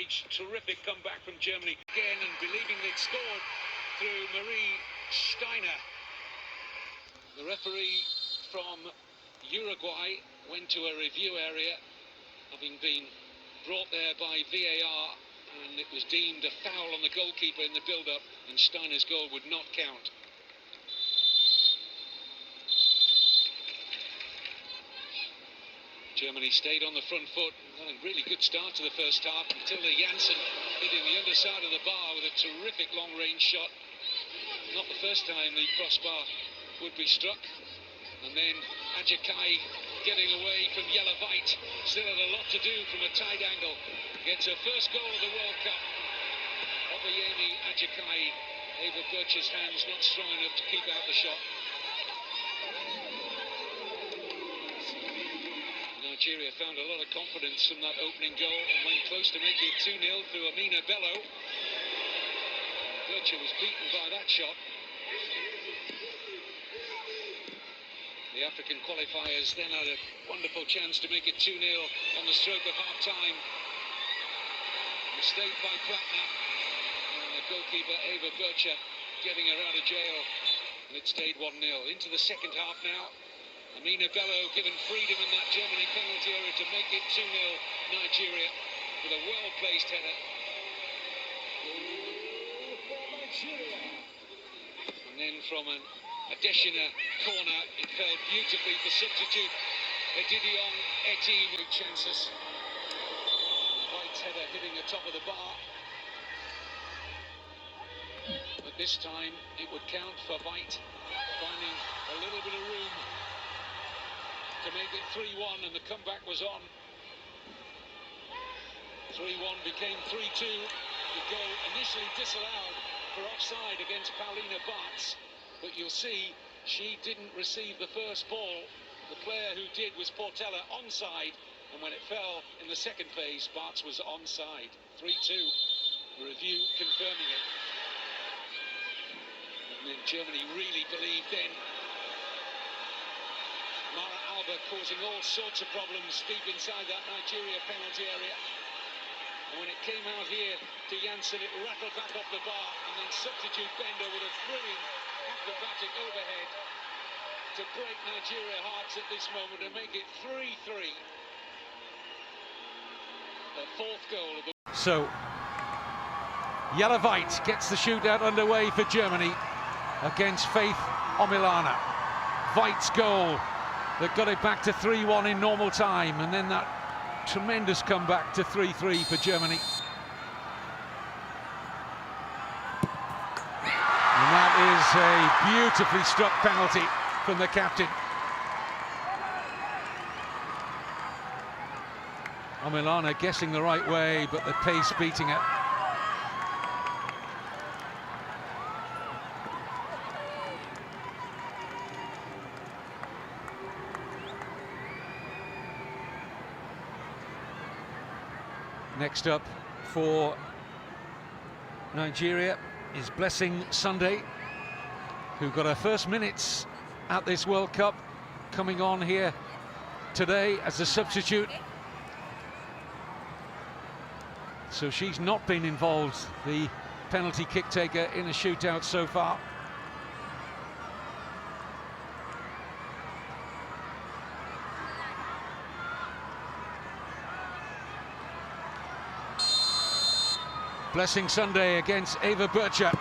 stage. Terrific comeback from Germany again, and believing they'd scored through Marie Steiner. The referee from Uruguay went to a review area, having been brought there by VAR, and it was deemed a foul on the goalkeeper in the build-up, and Steiner's goal would not count. Germany stayed on the front foot, had a really good start to the first half until Janssen hitting the underside of the bar with a terrific long-range shot. Not the first time the crossbar would be struck. And then Ajakai getting away from Yelovite, still had a lot to do from a tight angle. Gets her first goal of the World Cup. Obayemi Ajakai, Eva Birch's hands not strong enough to keep out the shot. Nigeria found a lot of confidence from that opening goal and went close to making it 2-0 through Amina Bello. Bircher was beaten by that shot. The African qualifiers then had a wonderful chance to make it 2-0 on the stroke of half-time. Mistake by Platner, and the goalkeeper Eva Bircher getting her out of jail, and it stayed 1-0. Into the second half now. Amina Bello given freedom in that Germany penalty area to make it 2-0 Nigeria with a well-placed header. And then from an Adesina corner, it fell beautifully for substitute Edidion Eti with chances. White's header hitting the top of the bar. But this time it would count for White, finding a little bit of room to make it 3-1, and the comeback was on. 3-1 became 3-2. The goal initially disallowed for offside against Paulina Bartz, but you'll see she didn't receive the first ball. The player who did was Portela, onside, and when it fell in the second phase, Bartz was onside. 3-2, the review confirming it. And then Germany really believed then. Mara Alba causing all sorts of problems deep inside that Nigeria penalty area. And when it came out here to Janssen, it rattled back off the bar, and then substitute Bender with a brilliant acrobatic overhead to break Nigeria hearts at this moment and make it 3-3. The fourth goal of the... So, Yelovite gets the shootout underway for Germany against Faith Omilana. Vite's goal that got it back to 3-1 in normal time, and then that tremendous comeback to 3-3 for Germany. And that is a beautifully struck penalty from the captain. Omilana guessing the right way, but the pace beating it. Next up for Nigeria is Blessing Sunday, who got her first minutes at this World Cup, coming on here today as a substitute. So she's not been involved, the penalty kick taker, in a shootout so far. Blessing Sunday against Eva Bircher.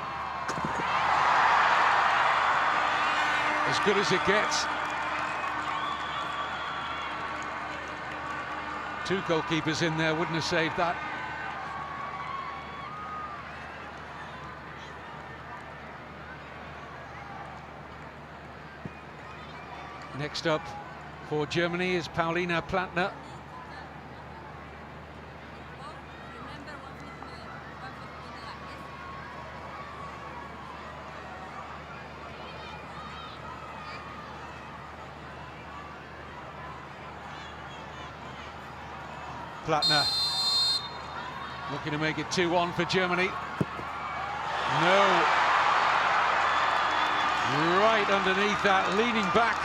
As good as it gets. Two goalkeepers in there wouldn't have saved that. Next up for Germany is Paulina Platner. Platner looking to make it 2-1 for Germany. No. Right underneath that, leaning back.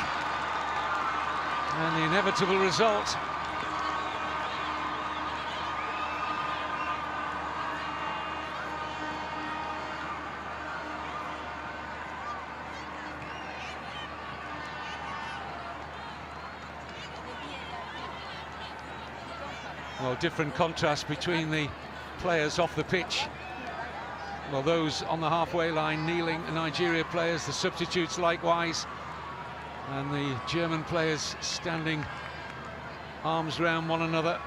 And the inevitable result. Well, different contrast between the players off the pitch. Well, those on the halfway line kneeling, Nigeria players, the substitutes likewise, and the German players standing arms round one another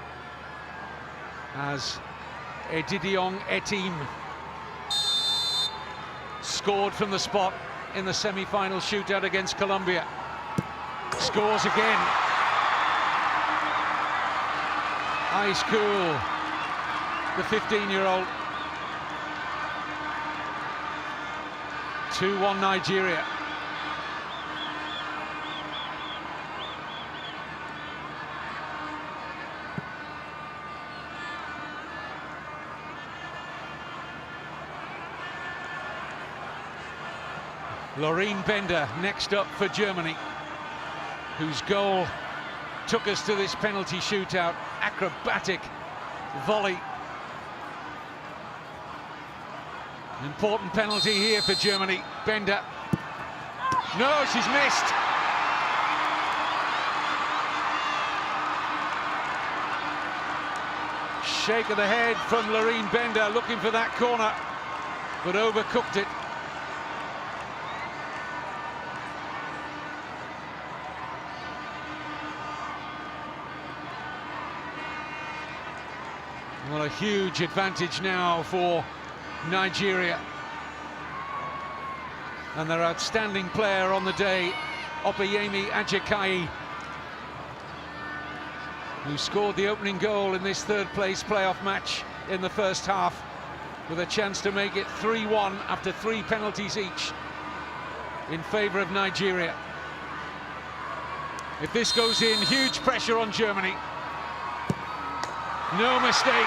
as Edidiong Etim scored from the spot in the semi-final shootout against Colombia. Scores again. Ice cool, the 15-year-old. 2-1 Nigeria. Loreen Bender next up for Germany, whose goal took us to this penalty shootout. Acrobatic volley. An important penalty here for Germany. Bender. No, she's missed. Shake of the head from Loreen Bender, looking for that corner, but overcooked it. Well, a huge advantage now for Nigeria. And their outstanding player on the day, Opeyemi Ajakai, who scored the opening goal in this third-place playoff match in the first half, with a chance to make it 3-1 after 3 penalties each in favour of Nigeria. If this goes in, huge pressure on Germany. No mistake.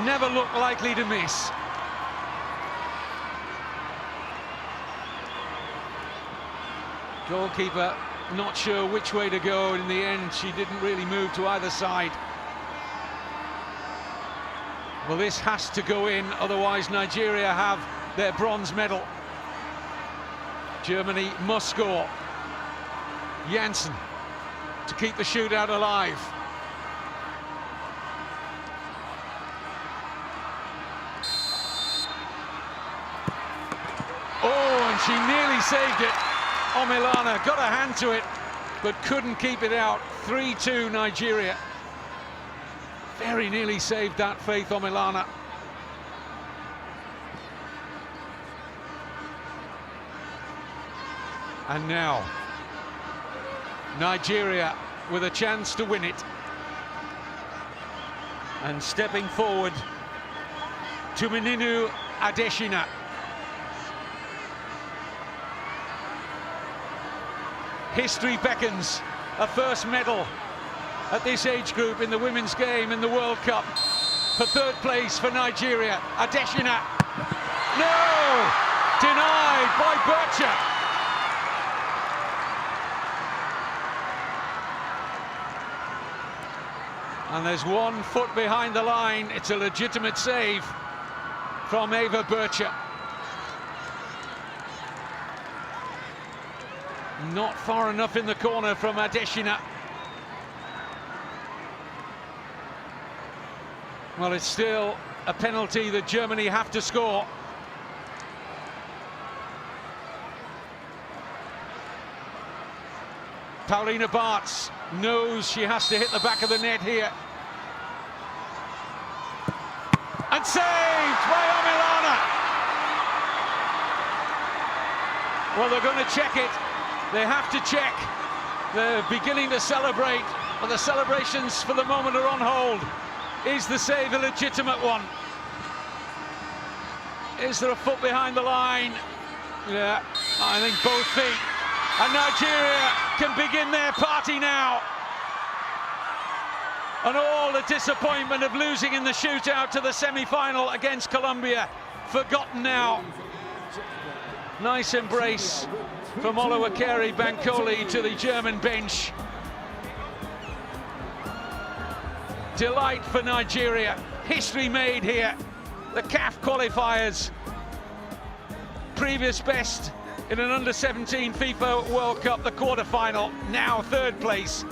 Never looked likely to miss. Goalkeeper not sure which way to go. In the end, she didn't really move to either side. Well, this has to go in, otherwise Nigeria have their bronze medal. Germany must score. Janssen to keep the shootout alive. Oh, and she nearly saved it. Omilana got a hand to it, but couldn't keep it out. 3-2 Nigeria. Very nearly saved that, Faith Omilana. And now Nigeria with a chance to win it. And stepping forward, Tumininu Adesina. History beckons. A first medal at this age group in the women's game in the World Cup. For third place for Nigeria, Adesina. No! Denied by Bircher. And there's 1 foot behind the line. It's a legitimate save from Eva Bircher. Not far enough in the corner from Adesina. Well, it's still a penalty that Germany have to score. Paulina Bartz knows she has to hit the back of the net here. And saved by Omilana. Well, they're going to check it. They have to check. They're beginning to celebrate, but the celebrations for the moment are on hold. Is the save a legitimate one? Is there a foot behind the line? Yeah, I think both feet. And Nigeria can begin their party now. And all the disappointment of losing in the shootout to the semi-final against Colombia forgotten now. Nice embrace from Oluwakeri Bankole to the German bench. Delight for Nigeria. History made here. The CAF qualifiers. Previous best in an under-17 FIFA World Cup, the quarter-final, now third place